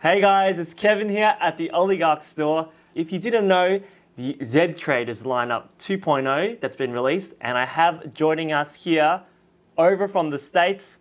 Hey guys, it's Kevin here at the Oligarch store. If you didn't know, the Zed Creators lineup 2.0 that's been released, and I have joining us here over from the States,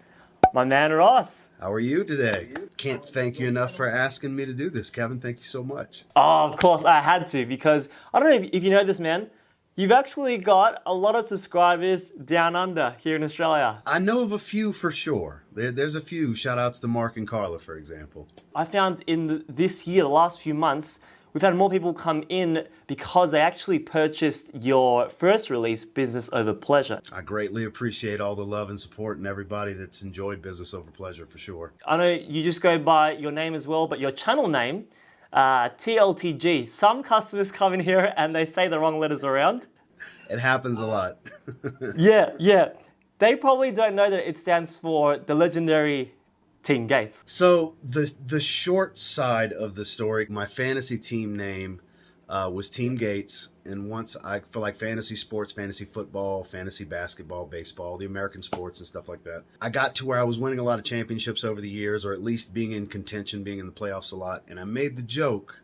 my man Ross. How are you today? Can't thank you enough for asking me to do this, Kevin. Thank you so much. Oh, of course I had to, because I don't know if you know this, man. You've actually got a lot of subscribers down under here in Australia. I know of a few for sure. There's a few. Shout outs to Mark and Carla, for example. I found in this year, the last few months, we've had more people come in because they actually purchased your first release, Business Over Pleasure. I greatly appreciate all the love and support and everybody that's enjoyed Business Over Pleasure for sure. I know you just go by your name as well, but your channel name, TLTG. Some customers come in here and they say the wrong letters around. It happens a lot. Yeah. They probably don't know that it stands for the legendary Team Gates. So the short side of the story, my fantasy team name was Team Gates. And once for like fantasy sports, fantasy football, fantasy basketball, baseball, the American sports and stuff like that, I got to where I was winning a lot of championships over the years, or at least being in contention, being in the playoffs a lot. And I made the joke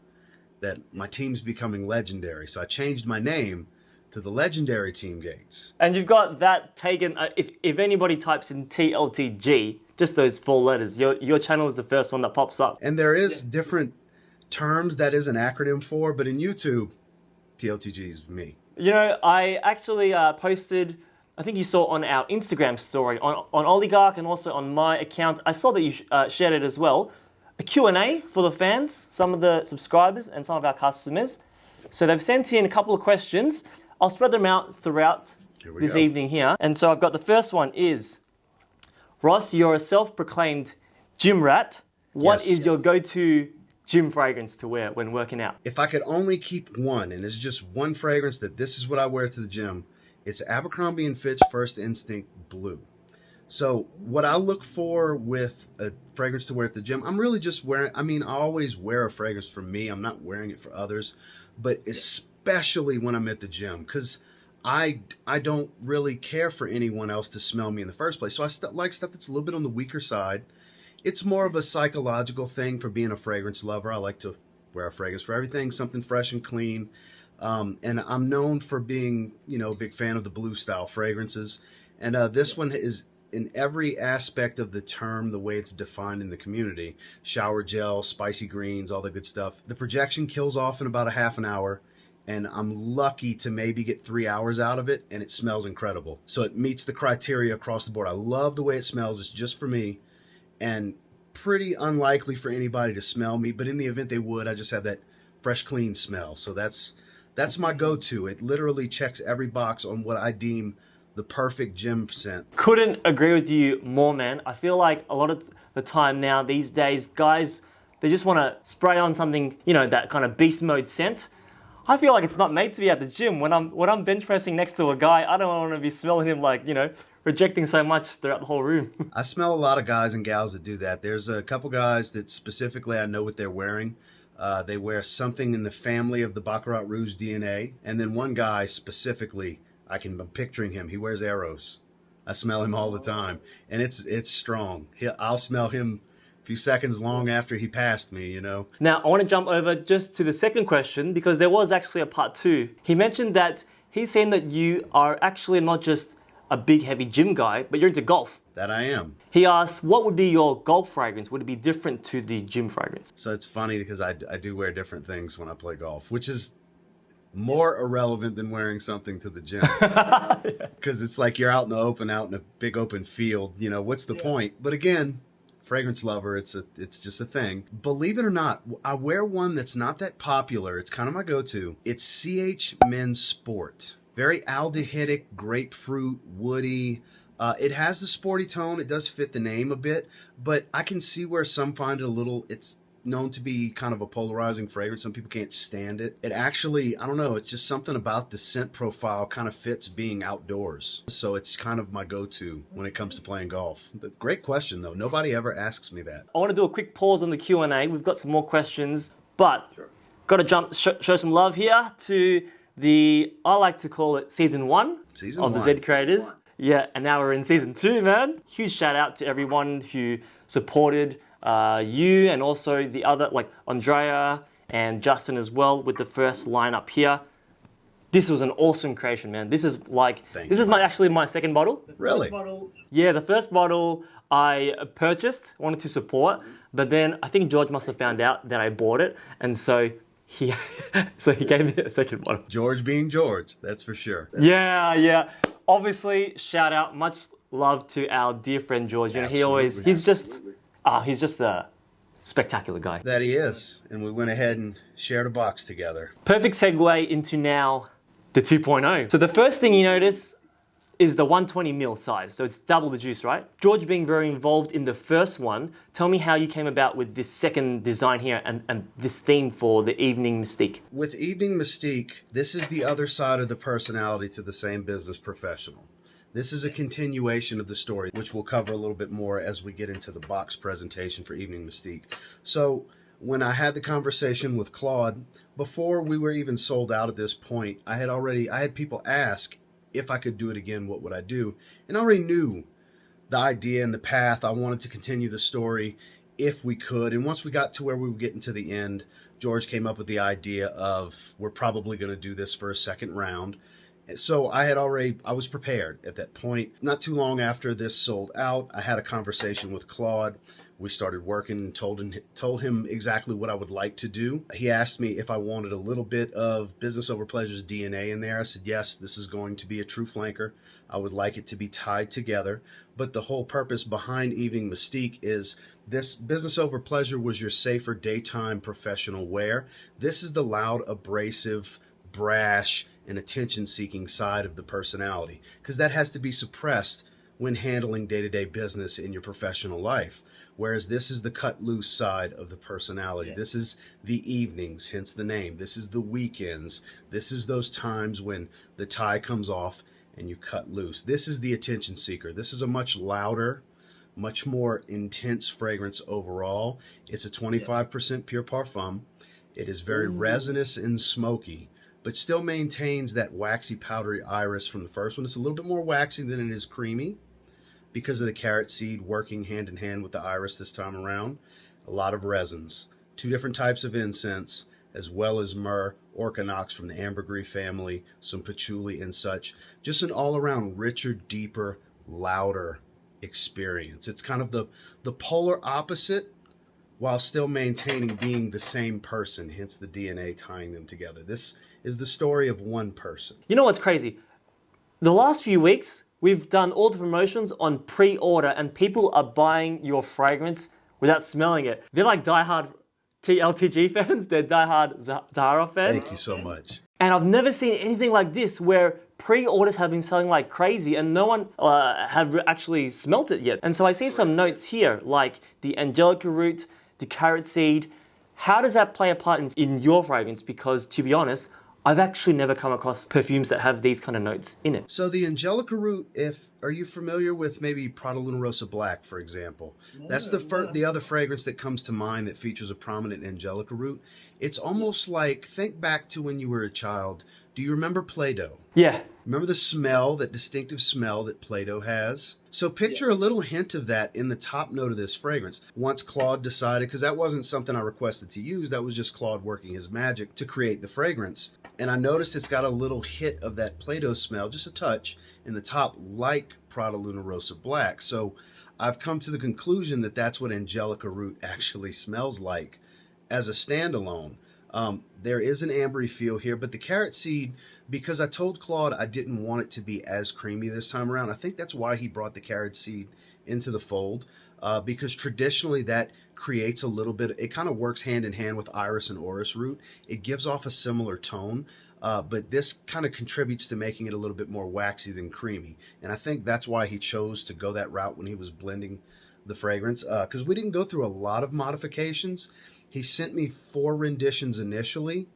that my team's becoming legendary. So I changed my name to the legendary Team Gates. And you've got that taken, if anybody types in TLTG, just those 4 letters, your channel is the first one that pops up. And there is different terms that is an acronym for, but in YouTube, TLTG is me. You know, I actually posted, I think you saw on our Instagram story, on Oligarch and also on my account, I saw that you shared it as well, a Q&A for the fans, some of the subscribers and some of our customers. So they've sent in a couple of questions. I'll spread them out throughout this evening here. And so I've got the first one is, Ross, you're a self-proclaimed gym rat. What is your go-to gym fragrance to wear when working out? If I could only keep one, and it's just one fragrance that this is what I wear to the gym, it's Abercrombie & Fitch First Instinct Blue. So what I look for with a fragrance to wear at the gym, I'm really just wearing, I always wear a fragrance for me. I'm not wearing it for others, but especially when I'm at the gym, because I don't really care for anyone else to smell me in the first place. So I like stuff that's a little bit on the weaker side. It's more of a psychological thing for being a fragrance lover. I like to wear a fragrance for everything, something fresh and clean. And I'm known for being, a big fan of the blue style fragrances. And this one is in every aspect of the term, the way it's defined in the community. Shower gel, spicy greens, all the good stuff. The projection kills off in about a half an hour. And I'm lucky to maybe get 3 hours out of it, and it smells incredible. So it meets the criteria across the board. I love the way it smells. It's just for me, and pretty unlikely for anybody to smell me. But in the event they would, I just have that fresh, clean smell. So that's my go-to. It literally checks every box on what I deem the perfect gym scent. Couldn't agree with you more, man. I feel like a lot of the time now, these days, guys, they just want to spray on something, that kind of beast mode scent. I feel like it's not made to be at the gym. When I'm bench pressing next to a guy, I don't want to be smelling him like, rejecting so much throughout the whole room. I smell a lot of guys and gals that do that. There's a couple guys that specifically I know what they're wearing. They wear something in the family of the Baccarat Rouge DNA. And then one guy specifically, I'm picturing him. He wears Eros. I smell him all the time. And it's strong. I'll smell him a few seconds long after he passed me, Now, I want to jump over just to the second question, because there was actually a part 2. He mentioned that he's saying that you are actually not just a big, heavy gym guy, but you're into golf. That I am. He asked, what would be your golf fragrance? Would it be different to the gym fragrance? So it's funny because I do wear different things when I play golf, which is more irrelevant than wearing something to the gym. Because it's like you're out in the open, out in a big open field. What's the point? But again, fragrance lover, it's just a thing. Believe it or not, I wear one that's not that popular. It's kind of my go-to. It's CH Men's Sport. Very aldehydic, grapefruit, woody. It has the sporty tone. It does fit the name a bit, but I can see where some find it it's known to be kind of a polarizing fragrance. Some people can't stand it. It actually, I don't know, it's just something about the scent profile kind of fits being outdoors. So it's kind of my go-to when it comes to playing golf. But great question though. Nobody ever asks me that. I want to do a quick pause on the Q&A. We've got some more questions, but got to show some love here to I like to call it season 1 of the Zed Creators. Yeah, and now we're in season 2, man. Huge shout out to everyone who supported you and also the other, like Andrea and Justin as well, with the first lineup here. This was an awesome creation, man. This is like, this is actually my second bottle. Really? Yeah, the first bottle I purchased, wanted to support, but then I think George must have found out that I bought it, and so he gave me a second bottle. George being George, that's for sure. Yeah. Obviously, shout out, much love to our dear friend George. You know, he's just a spectacular guy. That he is, and we went ahead and shared a box together. Perfect segue into now the 2.0. So the first thing you notice is the 120 ml size. So it's double the juice, right? George being very involved in the first one, tell me how you came about with this second design here and this theme for the Evening Mystique. With Evening Mystique, this is the other side of the personality to the same business professional. This is a continuation of the story, which we'll cover a little bit more as we get into the box presentation for Evening Mystique. So when I had the conversation with Claude, before we were even sold out at this point, I had people ask if I could do it again, what would I do? And I already knew the idea and the path. I wanted to continue the story if we could. And once we got to where we were getting to the end, George came up with the idea of, we're probably going to do this for a second round. So I was prepared at that point. Not too long after this sold out, I had a conversation with Claude. We started working and told him exactly what I would like to do. He asked me if I wanted a little bit of Business Over Pleasure's DNA in there. I said, yes, this is going to be a true flanker. I would like it to be tied together. But the whole purpose behind Evening Mystique is this Business Over Pleasure was your safer daytime professional wear. This is the loud, abrasive, brash, and attention-seeking side of the personality, because that has to be suppressed when handling day-to-day business in your professional life. Whereas this is the cut loose side of the personality. Yeah. This is the evenings, hence the name. This is the weekends. This is those times when the tie comes off and you cut loose. This is the attention seeker. This is a much louder, much more intense fragrance overall. It's a 25% pure parfum. It is very resinous and smoky, but still maintains that waxy, powdery iris from the first one. It's a little bit more waxy than it is creamy, because of the carrot seed working hand in hand with the iris this time around. A lot of resins, 2 different types of incense, as well as myrrh, orchinox from the ambergris family, some patchouli and such. Just an all-around richer, deeper, louder experience. It's kind of the polar opposite, while still maintaining being the same person, hence the DNA tying them together. This is the story of one person. You know what's crazy? The last few weeks, we've done all the promotions on pre-order and people are buying your fragrance without smelling it. They're like diehard TLTG fans, they're diehard Zaharoff fans. Thank you so much. And I've never seen anything like this where pre-orders have been selling like crazy and no one have actually smelt it yet. And so I see some notes here like the angelica root, the carrot seed. How does that play a part in your fragrance? Because to be honest, I've actually never come across perfumes that have these kind of notes in it. So the angelica root, are you familiar with maybe Prada Luna Rosa Black, for example? That's the other fragrance that comes to mind that features a prominent angelica root. It's almost like, think back to when you were a child. Do you remember Play-Doh? Yeah. Remember the smell, that distinctive smell that Play-Doh has? So picture a little hint of that in the top note of this fragrance. Once Claude decided, because that wasn't something I requested to use, that was just Claude working his magic to create the fragrance. And I noticed it's got a little hit of that Play-Doh smell, just a touch, in the top, like Prada Luna Rosa Black. So I've come to the conclusion that that's what angelica root actually smells like as a standalone. There is an ambery feel here, but the carrot seed, because I told Claude I didn't want it to be as creamy this time around, I think that's why he brought the carrot seed into the fold, because traditionally that creates a little bit, it kind of works hand in hand with iris and orris root. It gives off a similar tone, but this kind of contributes to making it a little bit more waxy than creamy. And I think that's why he chose to go that route when he was blending the fragrance, because we didn't go through a lot of modifications. He sent me 4 renditions initially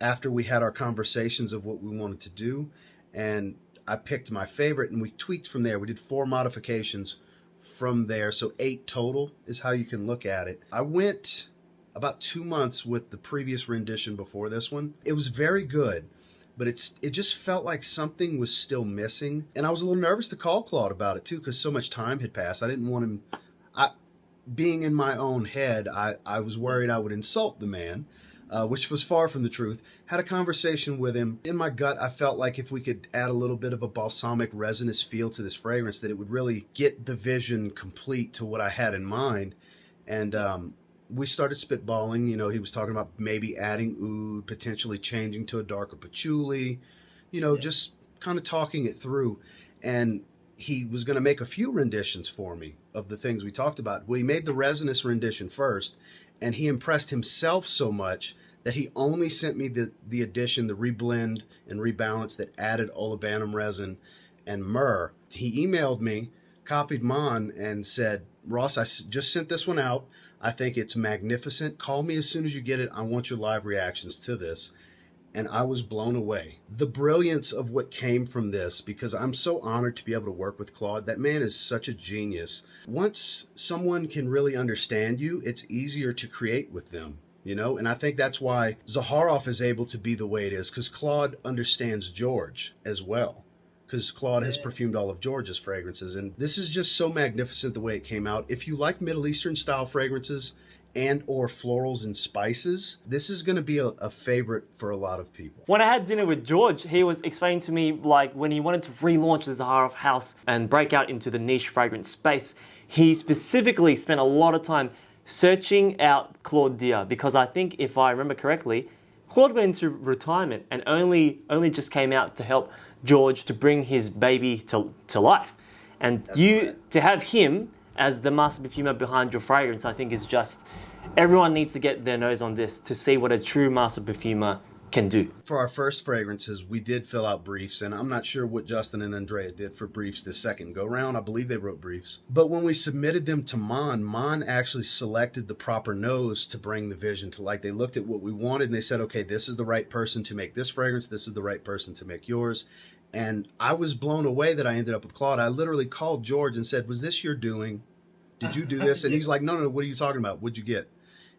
after we had our conversations of what we wanted to do, and I picked my favorite and we tweaked from there. We did 4 modifications from there, so 8 total is how you can look at it. I went about 2 months with the previous rendition before this one. It was very good, but it just felt like something was still missing, and I was a little nervous to call Claude about it too, because so much time had passed. I didn't want him, being in my own head, I was worried I would insult the man, which was far from the truth. Had a conversation with him. In my gut, I felt like if we could add a little bit of a balsamic resinous feel to this fragrance, that it would really get the vision complete to what I had in mind. And we started spitballing. You know, he was talking about maybe adding oud, potentially changing to a darker patchouli, you know, just kind of talking it through. And he was going to make a few renditions for me of the things we talked about. Well, he made the resinous rendition first, and he impressed himself so much that he only sent me the addition, the reblend and rebalance that added olibanum resin and myrrh. He emailed me, copied Mon, and said, Ross, I just sent this one out. I think it's magnificent. Call me as soon as you get it. I want your live reactions to this. And I was blown away. The brilliance of what came from this, because I'm so honored to be able to work with Claude. That man is such a genius. Once someone can really understand you, it's easier to create with them, you know? And I think that's why Zaharoff is able to be the way it is, because Claude understands George as well. Because Claude has perfumed all of George's fragrances. And this is just so magnificent the way it came out. If you like Middle Eastern style fragrances, and or florals and spices, this is going to be a favorite for a lot of people. When I had dinner with George, he was explaining to me, like, when he wanted to relaunch the Zaharoff house and break out into the niche fragrance space, he specifically spent a lot of time searching out Claude Dior, because I think, if I remember correctly, Claude went into retirement and only just came out to help George to bring his baby to life. And to have him as the master perfumer behind your fragrance, I think is just, everyone needs to get their nose on this to see what a true master perfumer can do. For our first fragrances, we did fill out briefs, and I'm not sure what Justin and Andrea did for briefs this second go round. I believe they wrote briefs. But when we submitted them to Mon actually selected the proper nose to bring the vision to life. They looked at what we wanted and they said, okay, this is the right person to make this fragrance. This is the right person to make yours. And I was blown away that I ended up with Claude. I literally called George and said, was this your doing? Did you do this? And he's like, no, what are you talking about? What'd you get?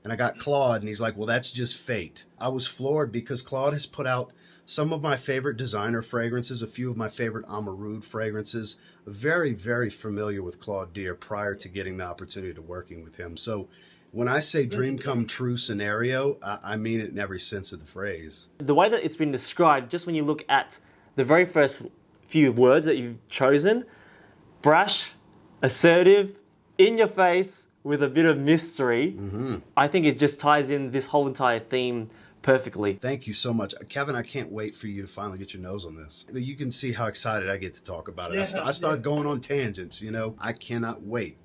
And I got Claude, and he's like, well, that's just fate. I was floored because Claude has put out some of my favorite designer fragrances, a few of my favorite Amarud fragrances. Very, very familiar with Claude Dior prior to getting the opportunity to working with him. So when I say dream come true scenario, I mean it in every sense of the phrase. The way that it's been described, just when you look at the very first few words that you've chosen, brash, assertive, in your face, with a bit of mystery, I think it just ties in this whole entire theme perfectly. Thank you so much. Kevin, I can't wait for you to finally get your nose on this. You can see how excited I get to talk about it. I start going on tangents, you know. I cannot wait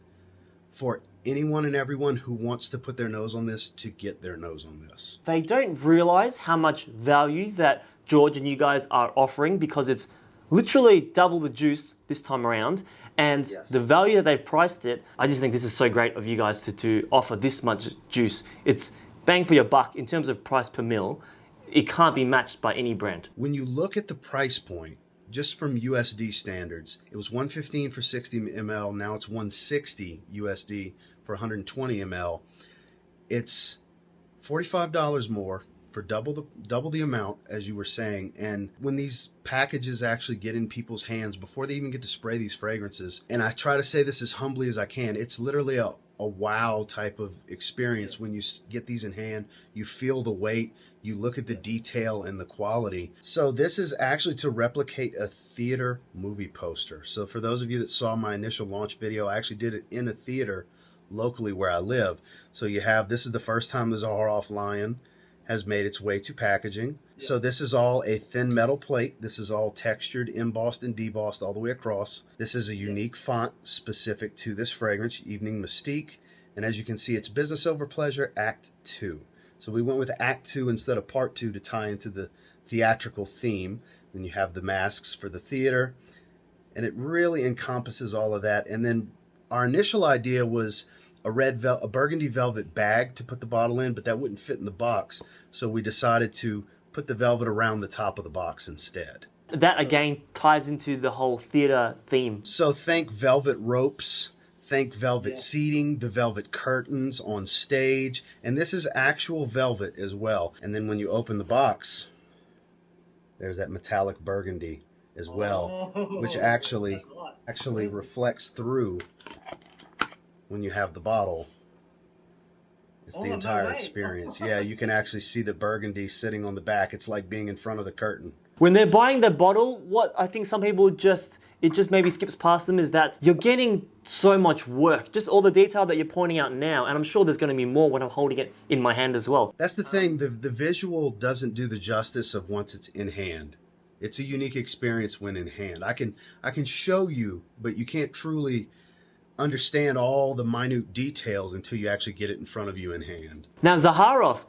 for anyone and everyone who wants to put their nose on this to get their nose on this. They don't realize how much value that George and you guys are offering, because it's literally double the juice this time around. And the value that they've priced it, I just think this is so great of you guys to offer this much juice. It's bang for your buck in terms of price per mil. It can't be matched by any brand. When you look at the price point, just from USD standards, it was $115 for 60 ml. Now it's $160 USD for 120 ml. It's $45 more for double the amount, as you were saying. And when these packages actually get in people's hands before they even get to spray these fragrances, and I try to say this as humbly as I can, it's literally a wow type of experience when you get these in hand. You feel the weight, you look at the detail and the quality. So this is actually to replicate a theater movie poster. So for those of you that saw my initial launch video, I actually did it in a theater locally where I live. So you have, this is the first time the Zaharoff Lion has made its way to packaging. So this is all a thin metal plate. This is all textured, embossed, and debossed all the way across. This is a unique font specific to this fragrance, Evening Mystique. And as you can see, it's Business Over Pleasure Act 2. So we went with Act 2 instead of Part 2 to tie into the theatrical theme. Then you have the masks for the theater. And it really encompasses all of that. And then our initial idea was a burgundy velvet bag to put the bottle in, but that wouldn't fit in the box. So we decided to put the velvet around the top of the box instead. That again ties into the whole theater theme. So think velvet ropes, think velvet seating, the velvet curtains on stage, and this is actual velvet as well. And then when you open the box, there's that metallic burgundy as well, which actually reflects through when you have the bottle, it's the entire experience. Yeah, you can actually see the burgundy sitting on the back. It's like being in front of the curtain. When they're buying the bottle, what I think some people it just maybe skips past them is that you're getting so much work. Just all the detail that you're pointing out now, and I'm sure there's going to be more when I'm holding it in my hand as well. That's the thing, the visual doesn't do the justice of once it's in hand. It's a unique experience when in hand. I can show you, but you can't truly understand all the minute details until you actually get it in front of you in hand. Now, Zaharoff,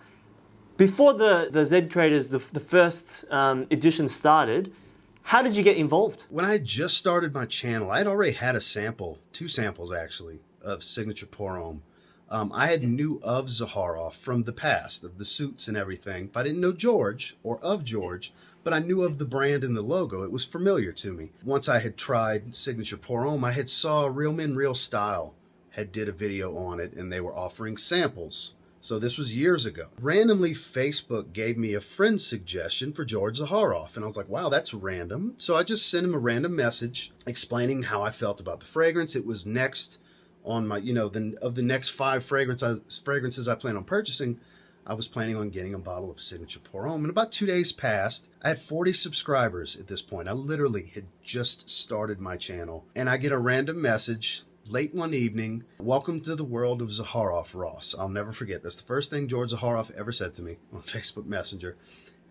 before the Zed Creators, the first edition started, how did you get involved? When I had just started my channel, I had already had a sample, 2 samples actually, of Signature Pour Homme. I had knew of Zaharoff from the past, of the suits and everything. I didn't know George or of George, but I knew of the brand and the logo. It was familiar to me. Once I had tried Signature Pour Homme, I had saw Real Men Real Style had did a video on it, and they were offering samples. So this was years ago. Randomly, Facebook gave me a friend suggestion for George Zaharoff, and I was like, wow, that's random. So I just sent him a random message explaining how I felt about the fragrance. It was next on my, of the next 5 fragrances I plan on purchasing, I was planning on getting a bottle of Signature Pour Homme. And about 2 days passed. I had 40 subscribers at this point. I literally had just started my channel. And I get a random message late one evening, welcome to the world of Zaharoff, Ross. I'll never forget. That's the first thing George Zaharoff ever said to me on Facebook Messenger.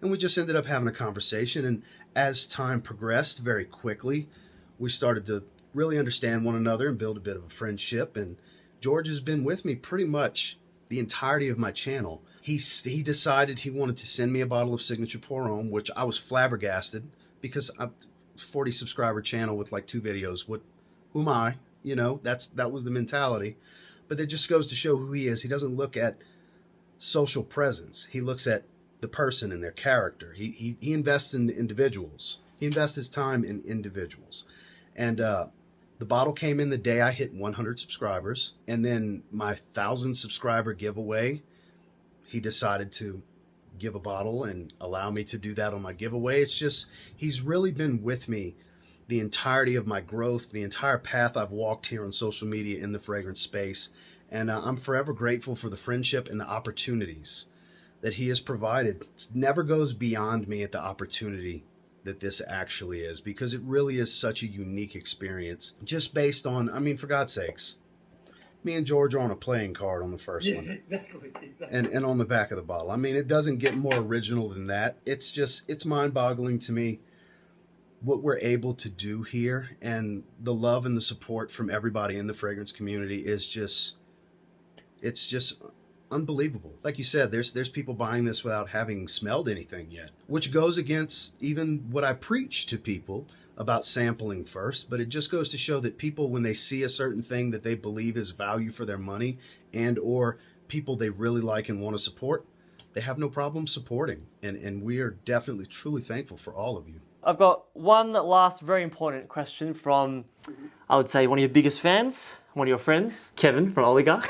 And we just ended up having a conversation. And as time progressed very quickly, we started to really understand one another and build a bit of a friendship. And George has been with me pretty much the entirety of my channel. He decided he wanted to send me a bottle of Signature Pour Homme, which I was flabbergasted because I'm a 40 subscriber channel with like 2 videos. Who am I? That was the mentality. But it just goes to show who he is. He doesn't look at social presence. He looks at the person and their character. He invests in individuals. He invests his time in individuals. And the bottle came in the day I hit 100 subscribers. And then my 1,000 subscriber giveaway, he decided to give a bottle and allow me to do that on my giveaway. It's just, he's really been with me the entirety of my growth, the entire path I've walked here on social media in the fragrance space. And I'm forever grateful for the friendship and the opportunities that he has provided. It never goes beyond me at the opportunity that this actually is, because it really is such a unique experience. Just based on, for God's sakes, me and George are on a playing card on the first one. Exactly. And on the back of the bottle. It doesn't get more original than that. It's mind-boggling to me what we're able to do here, and the love and the support from everybody in the fragrance community is just unbelievable. Like you said, there's people buying this without having smelled anything yet, which goes against even what I preach to people about sampling first. But it just goes to show that people, when they see a certain thing that they believe is value for their money, and or people they really like and want to support, they have no problem supporting. And we are definitely truly thankful for all of you. I've got one last very important question from, I would say, one of your biggest fans, one of your friends, Kevin from Oligarch.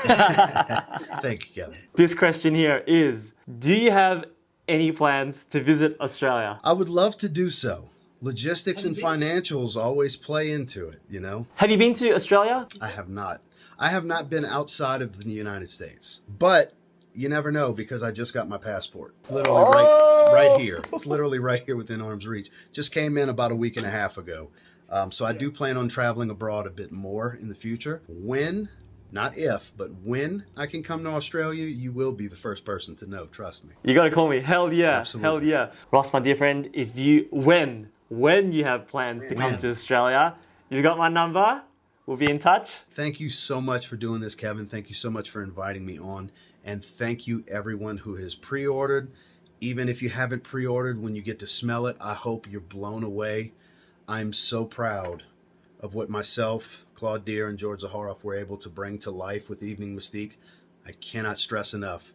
Thank you, Kevin. This question here is, do you have any plans to visit Australia? I would love to do so. Logistics and financials always play into it, Have you been to Australia? I have not. I have not been outside of the United States. But you never know, because I just got my passport. It's literally right here. It's literally right here within arm's reach. Just came in about a week and a half ago. So I do plan on traveling abroad a bit more in the future. When, not if, but when I can come to Australia, you will be the first person to know. Trust me. You gotta call me. Hell yeah. Absolutely. Hell yeah. Ross, my dear friend, when you have plans to come to Australia, you've got my number. We'll be in touch. Thank you so much for doing this, Kevin. Thank you so much for inviting me on. And thank you everyone who has pre-ordered. Even if you haven't pre-ordered, when you get to smell it, I hope you're blown away. I'm so proud of what myself, Claude Deere, and George Zaharoff were able to bring to life with Evening Mystique. I cannot stress enough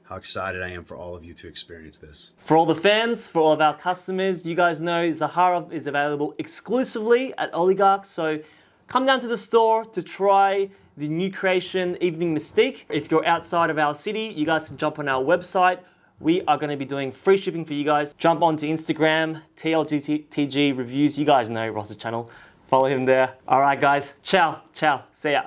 how excited I am for all of you to experience this. For all the fans, for all of our customers, you guys know Zaharoff is available exclusively at Oligarch. So come down to the store to try the new creation, Evening Mystique. If you're outside of our city, you guys can jump on our website. We are going to be doing free shipping for you guys. Jump onto Instagram, TLTG Reviews. You guys know Ross's channel. Follow him there. All right, guys. Ciao. See ya.